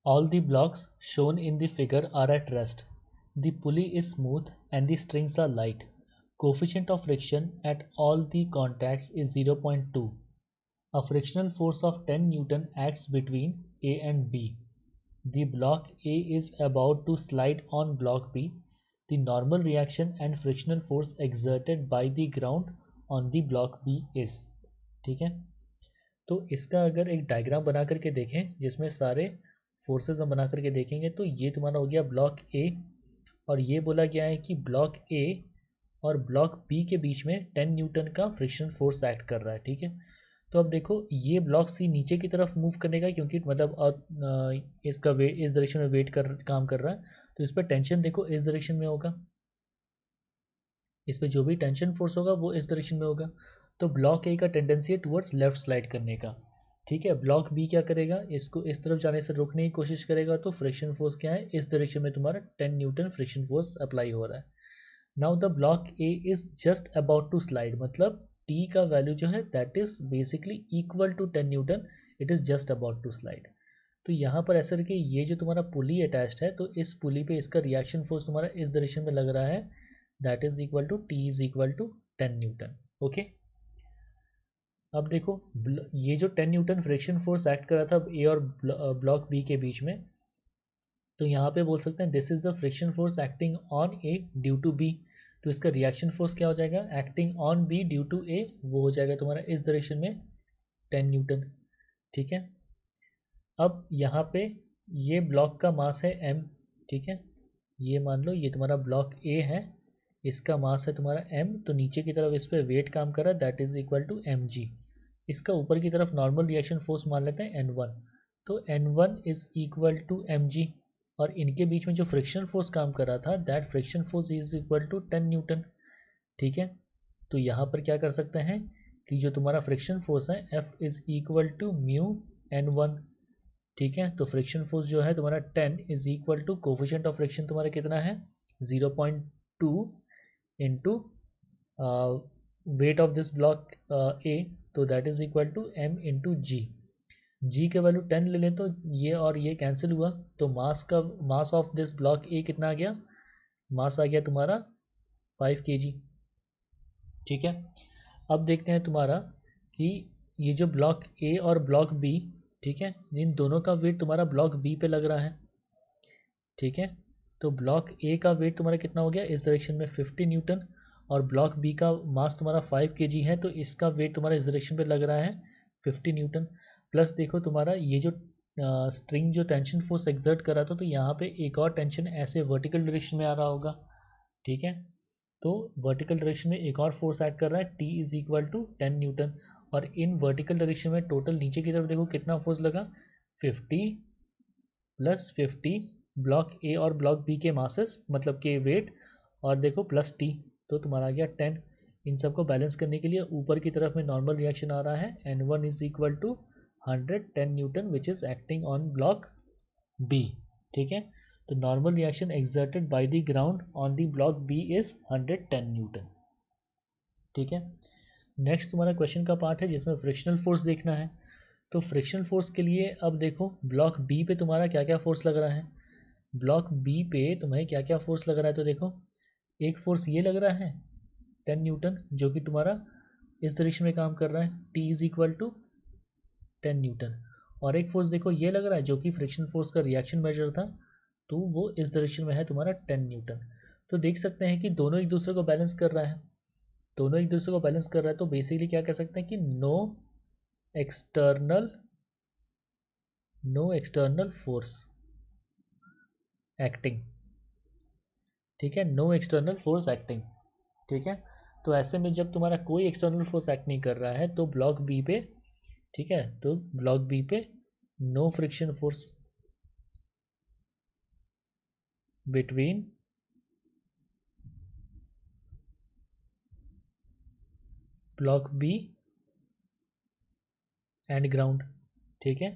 All the blocks shown in the figure are at rest. The pulley is smooth and the strings are light. Coefficient of friction at all the contacts is 0.2. A frictional force of 10 Newton acts between A and B. The block A is about to slide on block B. The normal reaction and frictional force exerted by the ground on the block B is. ठीक है, तो इसका अगर एक diagram बना करके देखें जिसमें सारे फोर्सेस हम बना करके देखेंगे तो ये तुम्हारा हो गया ब्लॉक ए, और ये बोला गया है कि ब्लॉक ए और ब्लॉक बी के बीच में 10 न्यूटन का फ्रिक्शन फोर्स एक्ट कर रहा है। ठीक है, तो अब देखो ये ब्लॉक सी नीचे की तरफ मूव करने का, क्योंकि मतलब इसका वेट इस डायरेक्शन में वेट कर काम कर रहा है, तो इस पर टेंशन देखो इस डायरेक्शन में होगा, इस पर जो भी टेंशन फोर्स होगा वो इस डायरेक्शन में होगा। तो ब्लॉक ए का टेंडेंसी है टुवर्ड्स लेफ्ट स्लाइड करने का। ठीक है, ब्लॉक बी क्या करेगा, इसको इस तरफ जाने से रोकने की कोशिश करेगा, तो फ्रिक्शन फोर्स क्या है, इस डायरेक्शन में तुम्हारा 10 न्यूटन फ्रिक्शन फोर्स अप्लाई हो रहा है। Now the block A is just about to slide, मतलब टी का वैल्यू जो है that is basically equal to 10 newton, it is just about to slide. तो यहाँ पर ऐसा कि ये जो तुम्हारा पुली अटैच्ड है, तो इस पुली पे इसका रिएक्शन फोर्स तुम्हारा इस डायरेक्शन में लग रहा है, that is equal to T is equal to 10 newton. Okay, अब देखो ये जो 10 न्यूटन फ्रिक्शन फोर्स एक्ट कर रहा था ए और ब्लॉक बी के बीच में, तो यहाँ पे बोल सकते हैं this is the friction force acting on A due to B. तो इसका रिएक्शन फोर्स क्या हो जाएगा, acting on B due to A, वो हो जाएगा तुम्हारा इस डायरेक्शन में 10 न्यूटन। ठीक है, अब यहाँ पे ये ब्लॉक का मास है m। ठीक है, ये मान लो ये तुम्हारा ब्लॉक ए है, इसका मास है तुम्हारा m, तो नीचे की तरफ इस पर वेट काम कर रहा है, that is equal to mg। इसका ऊपर की तरफ नॉर्मल रिएक्शन फोर्स मान लेते हैं n1, तो n1 is equal to mg, और इनके बीच में जो फ्रिक्शन फोर्स काम कर रहा था that friction force is equal to 10 newton. ठीक है, तो यहाँ पर क्या कर सकते हैं कि जो तुम्हारा फ्रिक्शन फोर्स है F is equal to mu n1। ठीक है, तो फ्रिक्शन फोर्स जो है तुम्हारा 10 is equal to coefficient of friction तुम्हारा कितना है 0.2 into weight of this block A, तो that is equal to m into G के वैल्यू 10 ले लें तो ये और ये कैंसिल हुआ, तो मास ऑफ दिस ब्लॉक ए कितना आ गया, मास आ गया तुम्हारा 5 kg। ठीक है, अब देखते हैं तुम्हारा कि ये जो ब्लॉक ए और ब्लॉक बी, ठीक है, इन दोनों का वेट तुम्हारा ब्लॉक बी पे लग रहा है। ठीक है, तो ब्लॉक ए का वेट तुम्हारा कितना हो गया इस डायरेक्शन में 50 न्यूटन, और ब्लॉक बी का मास तुम्हारा 5 kg है, तो इसका वेट तुम्हारा इस डायरेक्शन पे लग रहा है 50 न्यूटन। प्लस देखो तुम्हारा ये जो स्ट्रिंग जो टेंशन फोर्स एक्सर्ट कर रहा था, तो यहाँ पे एक और टेंशन ऐसे वर्टिकल डायरेक्शन में आ रहा होगा। ठीक है, तो वर्टिकल डायरेक्शन में एक और फोर्स ऐड कर रहा है, T is equal to 10 newton, और इन वर्टिकल डायरेक्शन में टोटल नीचे की तरफ देखो कितना फोर्स लगा, 50 प्लस 50 ब्लॉक ए और ब्लॉक बी के मासेस मतलब के वेट, और देखो प्लस टी, तो तुम्हारा आ गया 10। इन सबको बैलेंस करने के लिए ऊपर की तरफ में नॉर्मल रिएक्शन आ रहा है, n1 is equal to 110 newton which is acting on block B. ठीक है, तो normal reaction exerted by the ground on the block B is 110 newton. ठीक है, नेक्स्ट तुम्हारा क्वेश्चन का पार्ट है जिसमें फ्रिक्शनल फोर्स देखना है। तो फ्रिक्शन फोर्स के लिए अब देखो ब्लॉक बी पे तुम्हारा क्या क्या फोर्स लग रहा है, ब्लॉक बी पे तुम्हें क्या क्या फोर्स लग रहा है, तो देखो एक फोर्स ये लग रहा है 10 न्यूटन जो कि तुम्हारा इस डायरेक्शन में काम कर रहा है, T is equal to 10 newton, और एक फोर्स देखो ये लग रहा है जो कि फ्रिक्शन फोर्स का रिएक्शन मेजर था, तो वो इस डायरेक्शन में है तुम्हारा 10 न्यूटन। तो देख सकते हैं कि दोनों एक दूसरे को बैलेंस कर रहा है, दोनों एक दूसरे को बैलेंस कर रहा है, तो बेसिकली क्या कह सकते हैं कि external no external force acting. ठीक है, नो एक्सटर्नल फोर्स एक्टिंग। ठीक है, तो ऐसे में जब तुम्हारा कोई एक्सटर्नल फोर्स एक्ट नहीं कर रहा है तो ब्लॉक बी पे, ठीक है, तो ब्लॉक बी पे no friction force between block B and ground. ठीक है,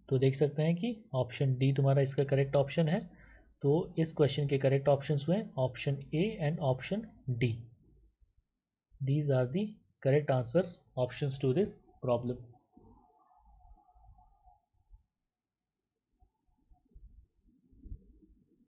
तो देख सकते हैं कि ऑप्शन डी तुम्हारा इसका करेक्ट ऑप्शन है। तो इस क्वेश्चन के करेक्ट ऑप्शंस हुए option A and option D. These are the correct answers options to this problem.